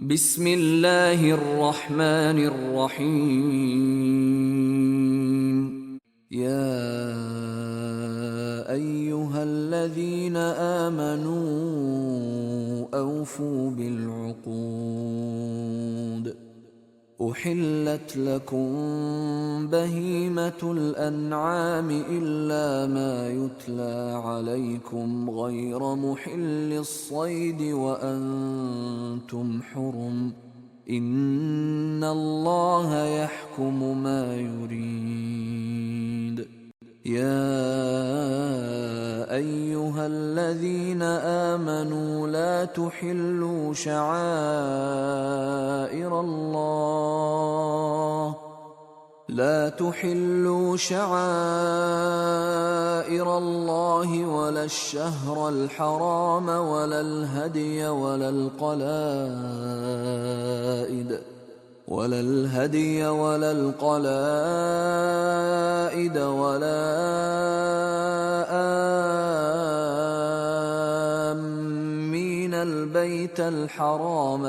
بسم الله الرحمن الرحيم. يا أيها الذين آمنوا أوفوا بالعقود. أحلت لكم بهيمة الأنعام إلا ما يتلى عليكم غير محل الصيد وأنتم حرم. إن الله يحكم ما يريد. يا أيها الذين آمنوا لا تحلوا شعائر الله ولا الشهر الحرام ولا الهدي ولا القلائد ولا آمين البيت الحرام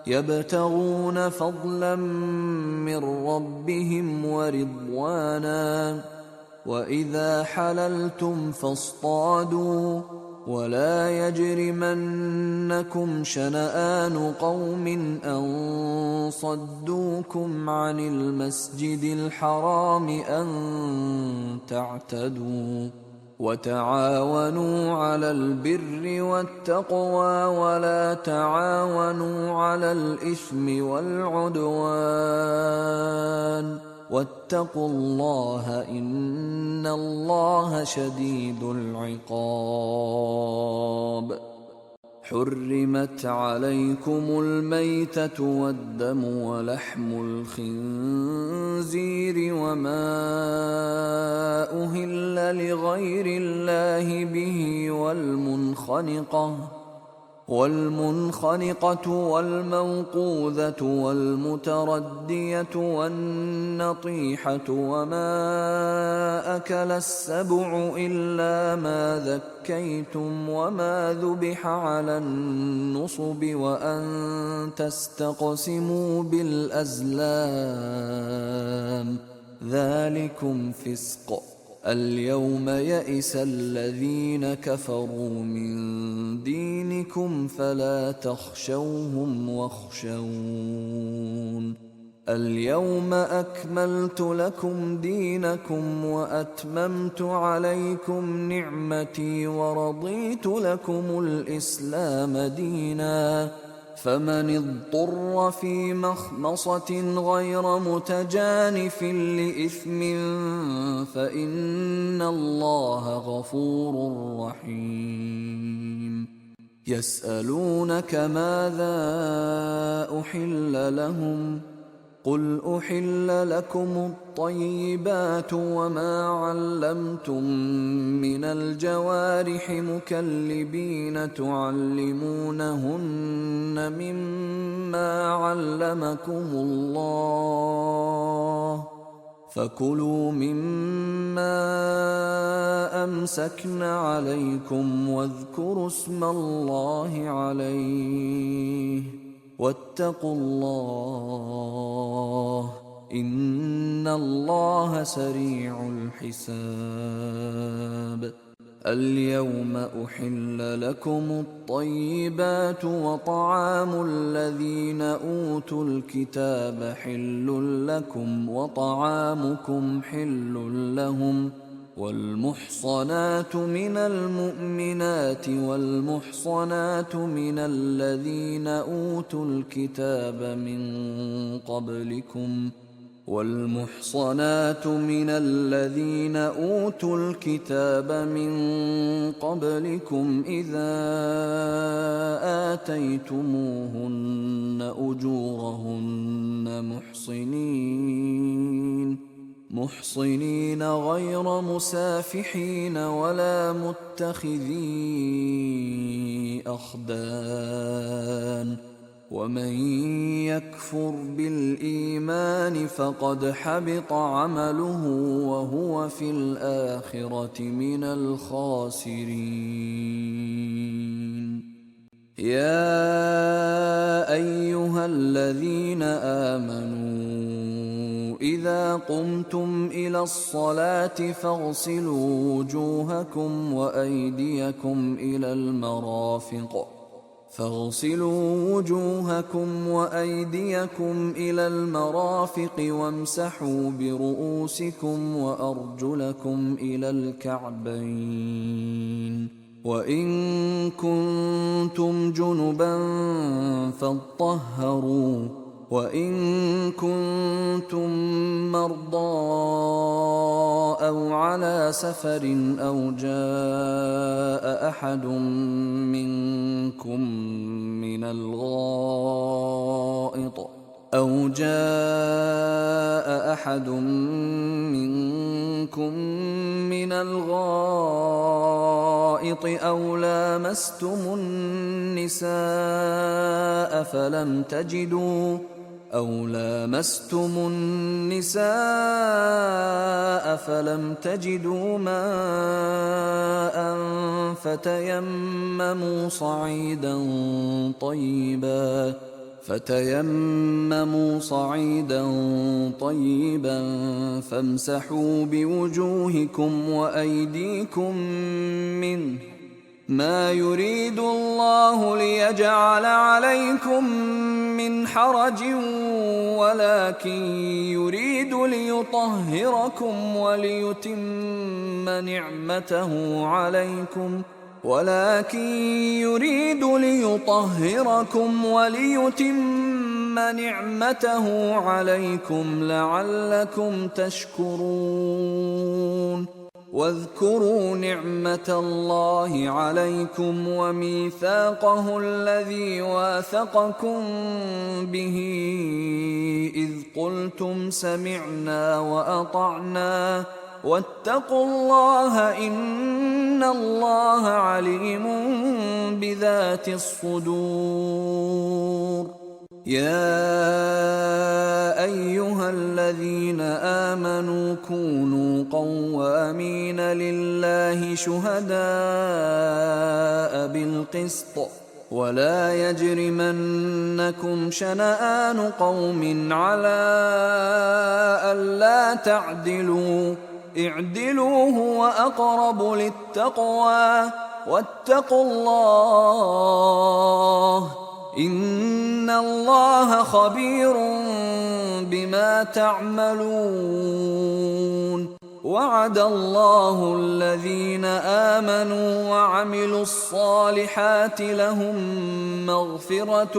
يبتغون فضلا من ربهم ورضوانا. وإذا حللتم فاصطادوا ولا يجرمنكم شنآن قوم أن صدوكم عن المسجد الحرام أن تعتدوا. وتعاونوا على البر والتقوى ولا تعاونوا على الإثم والعدوان. واتقوا الله إن الله شديد العقاب. حرمت عليكم الميتة والدم ولحم الخنزير وما أهل لغير الله به والمنخنقة والموقوذة والمتردية والنطيحة وما أكل السبع إلا ما ذكيتم وما ذبح على النصب وأن تستقسموا بالأزلام ذلكم فسق. اليوم يئس الذين كفروا من دينكم فلا تخشوهم واخشون. اليوم أكملت لكم دينكم وأتممت عليكم نعمتي ورضيت لكم الإسلام دينا. فمن اضطر في مخمصة غير متجانف لإثم فإن الله غفور رحيم. يسألونك ماذا أحل لهم قل أحل لكم الطيبات وما علمتم من الجوارح مكلبين تعلمونهن مما علمكم الله فكلوا مما أمسكن عليكم واذكروا اسم الله عليه واتقوا الله إن الله سريع الحساب. اليوم أحل لكم الطيبات وطعام الذين أوتوا الكتاب حل لكم وطعامكم حل لهم. والمحصنات من المؤمنات والمحصنات من الذين أوتوا الكتاب من قبلكم إذا آتيتموهن أجورهن محصنين غير مسافحين ولا متخذي أخدان. ومن يكفر بالإيمان فقد حبط عمله وهو في الآخرة من الخاسرين. يا أيها الذين آمنوا إذا قمتم إلى الصلاة فاغسلوا وجوهكم إلى المرافق وامسحوا برؤوسكم وأرجلكم إلى الكعبين وإن كنتم جنبا فاطهروا وإن كنتم مرضى أو على سفر أو جاء أحد منكم من الغائط أو لامستم النساء فلم تجدوا ماء فتيمموا صعيدا طيبا فامسحوا بوجوهكم وأيديكم منه ما يريد الله ليجعل عليكم من حرج ولكن يريد ليطهركم وليتم نعمته عليكم لعلكم تشكرون واذكروا نعمة الله عليكم وميثاقه الذي واثقكم به إذ قلتم سمعنا وأطعنا واتقوا الله إن الله عليم بذات الصدور. يا أيها الذين آمنوا كونوا قوامين لله شهداء بالقسط ولا يجرمنكم شنآن قوم على ألا تعدلوا اعدلوا هو أقرب للتقوى واتقوا الله إن الله خبير بما تعملون. وعد الله الذين آمنوا وعملوا الصالحات لهم مغفرة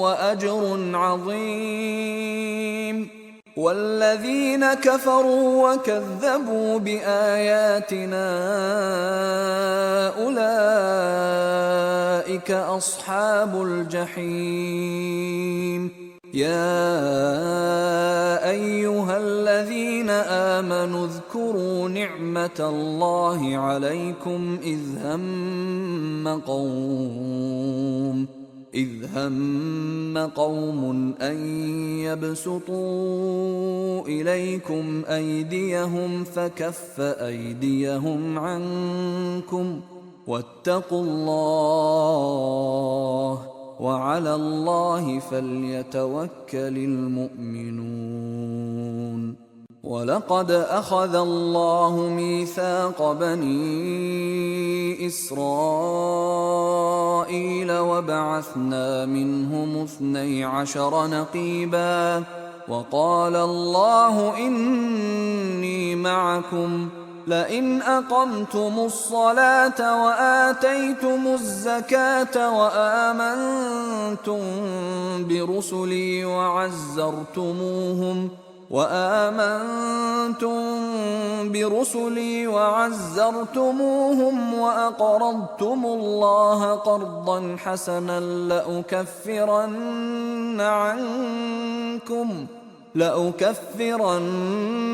وأجر عظيم والذين كفروا وكذبوا بآياتنا أولئك أصحاب الجحيم. يا أيها الذين آمنوا اذكروا نعمة الله عليكم إذ هم قوم أن يبسطوا إليكم أيديهم فكف أيديهم عنكم واتقوا الله وعلى الله فليتوكل المؤمنون. ولقد أخذ الله ميثاق بني إسرائيل وبعثنا منهم 12 نقيبا وقال الله إني معكم لئن أقمتم الصلاة وآتيتم الزكاة وآمنتم برسلي وعزرتموهم وأقرضتم الله قرضا حسنا لأكفرن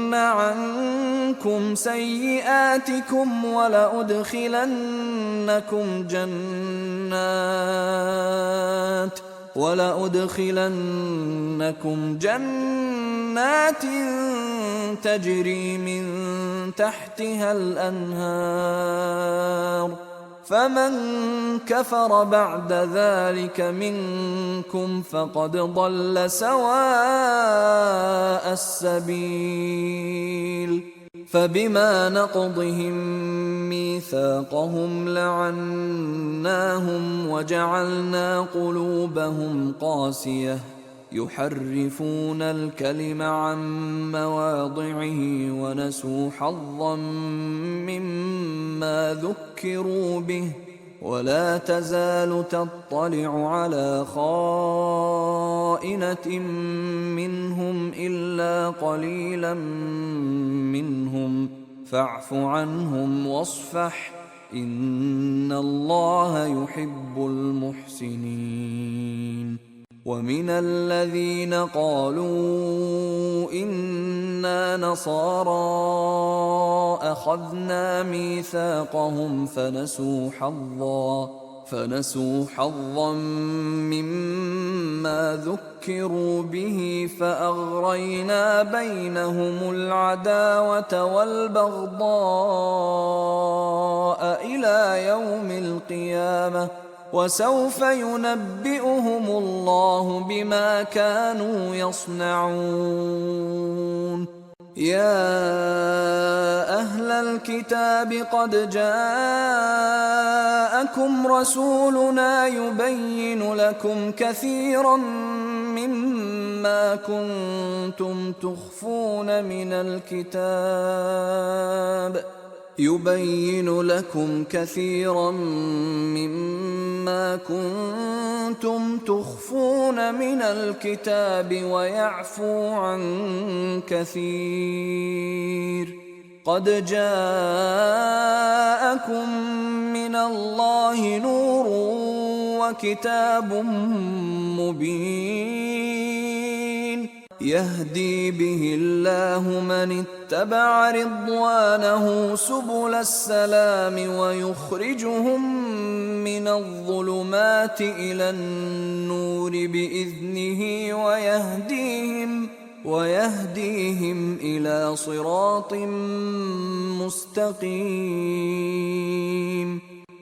عنكم سيئاتكم ولأدخلنكم جنات تجري من تحتها الأنهار فمن كفر بعد ذلك منكم فقد ضل سواء السبيل. فبما نقضهم ميثاقهم لعناهم وجعلنا قلوبهم قاسية يحرفون الكلم عن مواضعه ونسوا حظا مما ذكروا به ولا تزال تطلع على خائنة منهم إلا قليلا منهم فاعف عنهم واصفح إن الله يحب المحسنين. ومن الذين قالوا إنا نصارى أخذنا ميثاقهم فنسوا حظا مما ذكروا به فأغرينا بينهم العداوة والبغضاء إلى يوم القيامة وسوف ينبئهم الله بما كانوا يصنعون. يا أهل الكتاب قد جاءكم رسولنا يبين لكم كثيرا مما كنتم تخفون من الكتاب ويعفو عن كثير. قد جاءكم من الله نور وكتاب مبين يهدي به الله من اتبع رضوانه سبل السلام ويخرجهم من الظلمات إلى النور بإذنه ويهديهم إلى صراط مستقيم.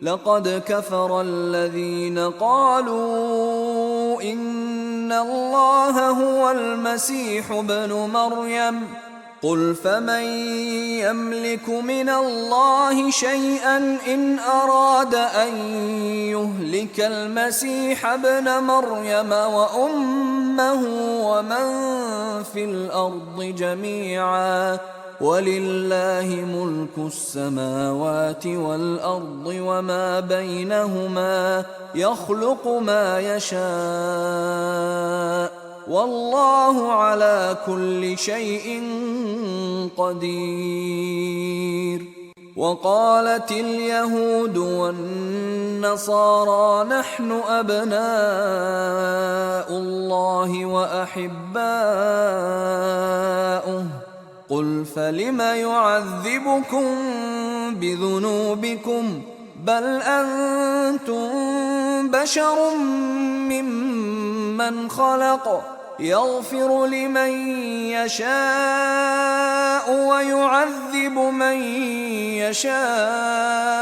لقد كفر الذين قالوا إن الله هو المسيح ابن مريم قل فمن يملك من الله شيئا إن أراد أن يهلك المسيح ابن مريم وأمه ومن في الأرض جميعا ولله ملك السماوات والأرض وما بينهما يخلق ما يشاء والله على كل شيء قدير. وقالت اليهود والنصارى نحن أبناء الله وأحباؤه قل فلم يعذبكم بذنوبكم بل أنتم بشر ممن خلق يغفر لمن يشاء ويعذب من يشاء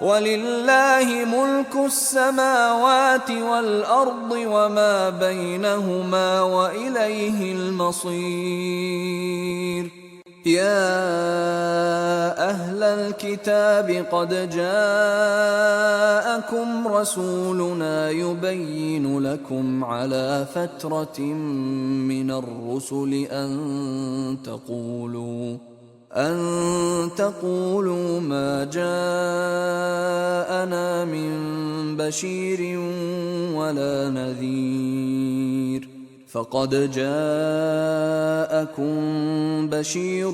ولله ملك السماوات والأرض وما بينهما وإليه المصير. يا أهل الكتاب قد جاءكم رسولنا يبين لكم على فترة من الرسل أن تقولوا ما جاءنا من بشير ولا نذير فقد جاءكم بشير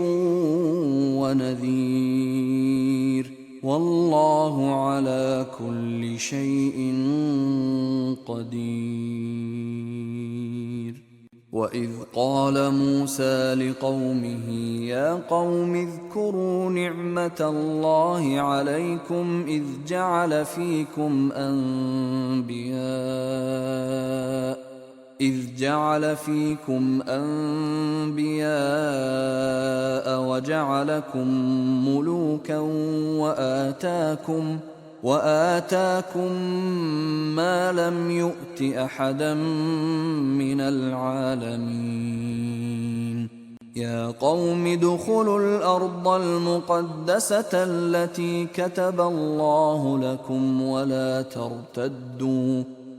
ونذير والله على كل شيء قدير. وإذ قال موسى لقومه يا قوم اذكروا نعمة الله عليكم إذ جعل فيكم إذ جعل فيكم أنبياء وجعلكم ملوكا وآتاكم ما لم يؤت أحدا من العالمين يا قوم ادخلوا الأرض المقدسة التي كتب الله لكم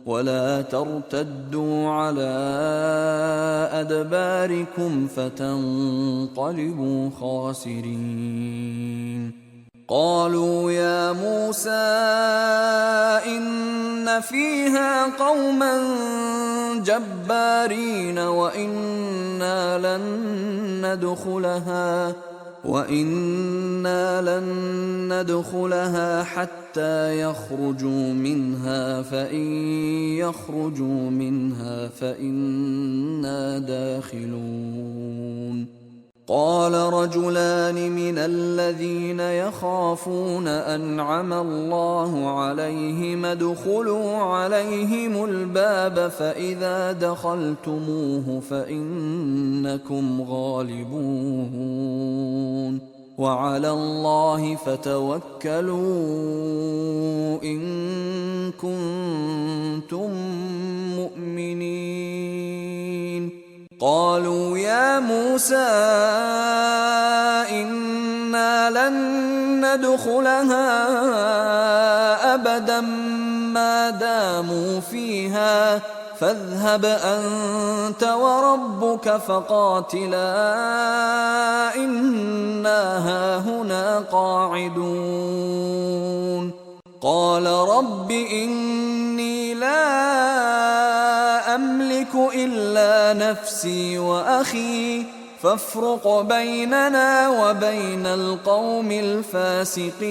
ولا ترتدوا على أدباركم فتنقلبوا خاسرين قالوا يا موسى إن فيها قوما جبارين وإنا لن ندخلها حتى يخرجوا منها فإن يخرجوا منها فإنا داخلون قال رجلان من الذين يخافون أنعم الله عليهم ادخلوا عليهم الباب فإذا دخلتموه فإنكم غالبون وعلى الله فتوكلوا إن كنتم مؤمنين قالوا يا موسى إنا لن ندخلها أبدا ما داموا فيها فاذهب أنت وربك فقاتلا إنا هاهنا قاعدون قال رب إني لا أملك إلا نفسي وأخي فافرق بيننا وبين القوم الفاسقين